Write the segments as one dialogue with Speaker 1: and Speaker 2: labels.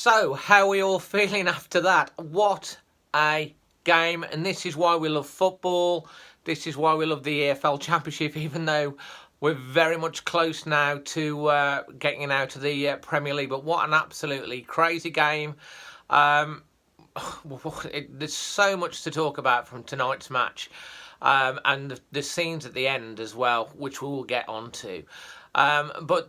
Speaker 1: So, how are we all feeling after that? What a game. And this is why we love football. This is why we love the EFL Championship, even though we're very much close now to getting out of the Premier League. But what an absolutely crazy game. There's so much to talk about from tonight's match. And the scenes at the end as well, which we will get onto. But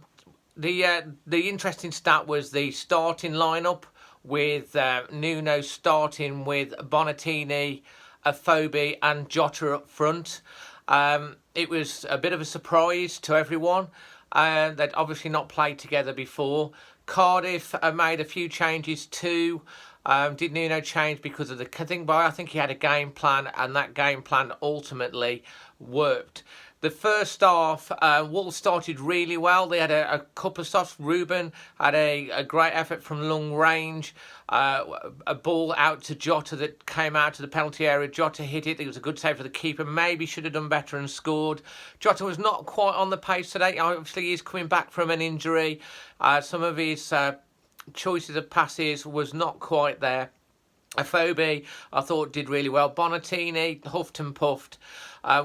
Speaker 1: the interesting stat was the starting lineup with Nuno starting with Bonatini, Afobe and Jota up front. It was a bit of a surprise to everyone. They'd obviously not played together before. Cardiff made a few changes too. Did Nuno change because of the thing? But I think he had a game plan, and that game plan ultimately worked. The first half, Wolves started really well. They had a couple of stops. Ruben had a great effort from long range. A ball out to Jota that came out to the penalty area. Jota hit it. It was a good save for the keeper. Maybe should have done better and scored. Jota was not quite on the pace today. Obviously, he's coming back from an injury. Some of his choices of passes was not quite there. Afobe, I thought, did really well. Bonatini huffed and puffed.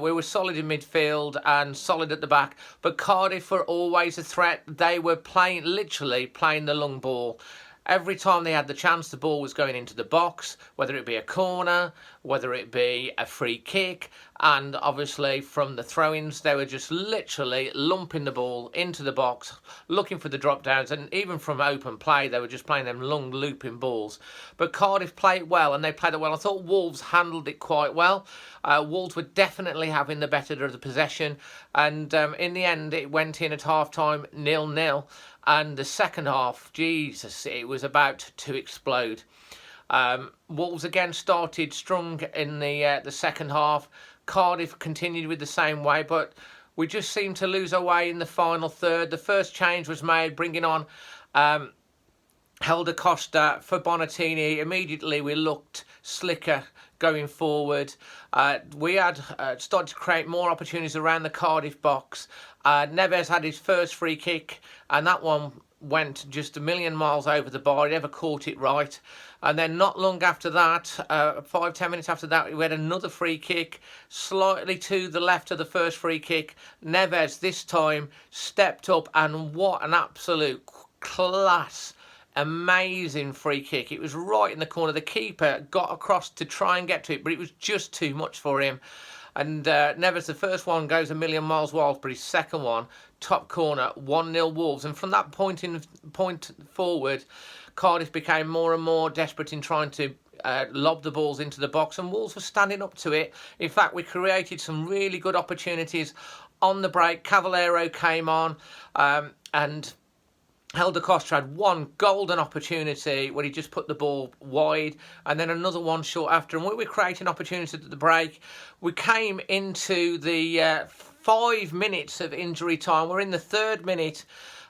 Speaker 1: We were solid in midfield and solid at the back. But Cardiff were always a threat. They were literally playing the long ball. Every time they had the chance, the ball was going into the box, whether it be a corner, whether it be a free kick. And obviously from the throw-ins, they were just literally lumping the ball into the box, looking for the drop-downs. And even from open play, they were just playing them long looping balls. But Cardiff played well, and they played it well. I thought Wolves handled it quite well. Wolves were definitely having the better of the possession. And in the end, it went in at half-time 0-0. And the second half, Jesus, it was about to explode. Wolves again started strong in the second half. Cardiff continued with the same way, but we just seemed to lose our way in the final third. The first change was made, bringing on Helder Costa for Bonatini. Immediately we looked slicker going forward. We had started to create more opportunities around the Cardiff box. Neves had his first free kick, and that one went just a million miles over the bar. He never caught it right. And then not long after that, 5-10 minutes after that, we had another free kick, slightly to the left of the first free kick. Neves this time stepped up, and what an absolute class, amazing free kick. It was right in the corner. The keeper got across to try and get to it, but it was just too much for him. And Neves, the first one goes a million miles wild, but his second one, top corner, 1-0 Wolves. And from that point forward, Cardiff became more and more desperate in trying to lob the balls into the box, and Wolves were standing up to it. In fact, we created some really good opportunities on the break. Cavallero came on, and Helder Costa had one golden opportunity where he just put the ball wide, and then another one short after. And we were creating opportunities at the break. We came into the 5 minutes of injury time. We're in the third minute.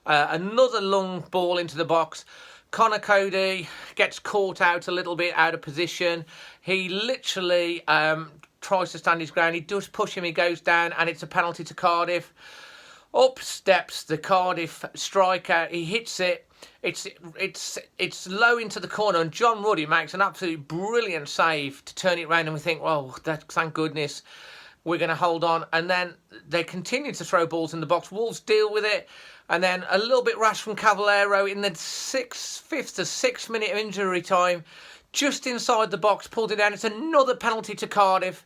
Speaker 1: Another long ball into the box. Connor Cody gets caught out a little bit out of position. He literally tries to stand his ground. He does push him. He goes down, and it's a penalty to Cardiff. Up steps the Cardiff striker. He hits it. It's low into the corner, and John Ruddy makes an absolutely brilliant save to turn it round. And we think, well, thank goodness we're going to hold on. And then they continue to throw balls in the box. Wolves deal with it, and then a little bit rash from Cavallero in the fifth to sixth minute of injury time, just inside the box, pulled it down. It's another penalty to Cardiff.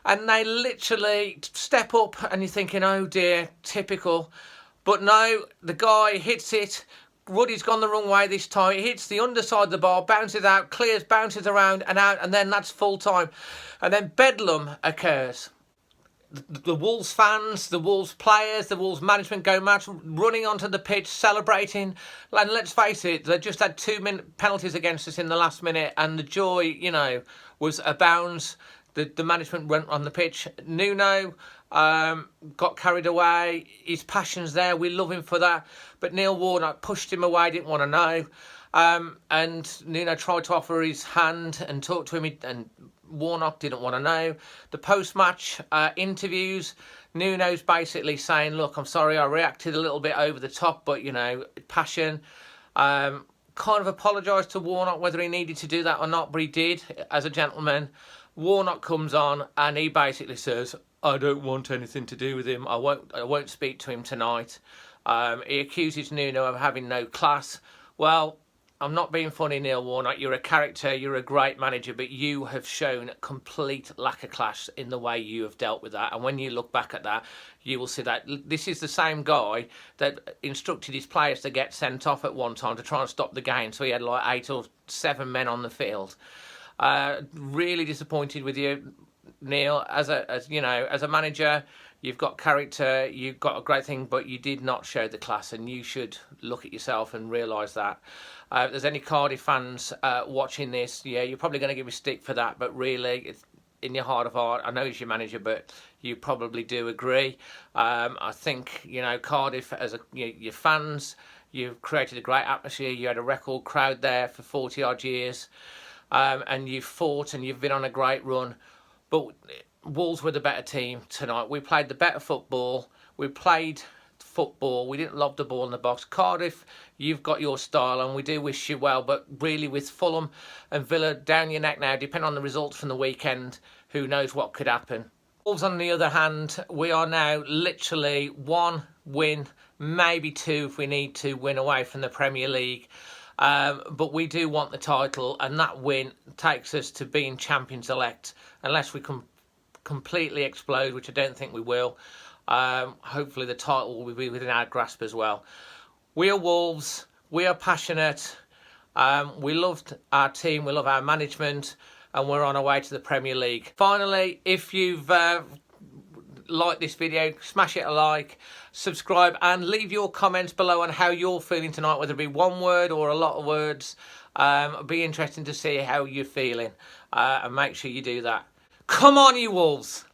Speaker 1: And they literally step up, and you're thinking, oh dear, typical. But no, the guy hits it. Ruddy's gone the wrong way this time. He hits the underside of the bar, bounces out, clears, bounces around and out, and then that's full time. And then bedlam occurs. The Wolves fans, the Wolves players, the Wolves management go mad, running onto the pitch, celebrating. And let's face it, they just had 2 penalties against us in the last minute, and the joy, was abounds. The management went on the pitch. Nuno got carried away. His passion's there. We love him for that. But Neil Warnock pushed him away, didn't want to know. And Nuno tried to offer his hand and talk to him, and Warnock didn't want to know. The post-match interviews, Nuno's basically saying, look, I'm sorry I reacted a little bit over the top, but, passion. kind of apologised to Warnock whether he needed to do that or not, but he did as a gentleman. Warnock comes on and he basically says, I don't want anything to do with him. I won't speak to him tonight. He accuses Nuno of having no class. Well, I'm not being funny, Neil Warnock. You're a character, you're a great manager, but you have shown complete lack of class in the way you have dealt with that. And when you look back at that, you will see that this is the same guy that instructed his players to get sent off at one time to try and stop the game. So he had like 8 or 7 men on the field. Really disappointed with you, Neil. As a manager, you've got character, you've got a great thing, but you did not show the class, and you should look at yourself and realise that. If there's any Cardiff fans watching this, yeah, you're probably going to give me stick for that, but really, it's in your heart of heart, I know he's your manager, but you probably do agree. I think, Cardiff, as your fans, you've created a great atmosphere. You had a record crowd there for 40 odd years, and you've fought and you've been on a great run. But Wolves were the better team tonight. We played the better football. We played football. We didn't lob the ball in the box. Cardiff, you've got your style and we do wish you well, but really with Fulham and Villa down your neck now, depending on the results from the weekend, who knows what could happen. Wolves, on the other hand, we are now literally 1 win, maybe 2 if we need to win away from the Premier League. But we do want the title, and that win takes us to being champions elect, unless we can completely explode, which I don't think we will. Hopefully the title will be within our grasp as well. We are Wolves. We are passionate. We loved our team. We love our management, and we're on our way to the Premier League. Finally, if you've liked this video, smash it a like, subscribe, and leave your comments below on how you're feeling tonight, whether it be one word or a lot of words. It'll be interesting to see how you're feeling, and make sure you do that. Come on, you Wolves!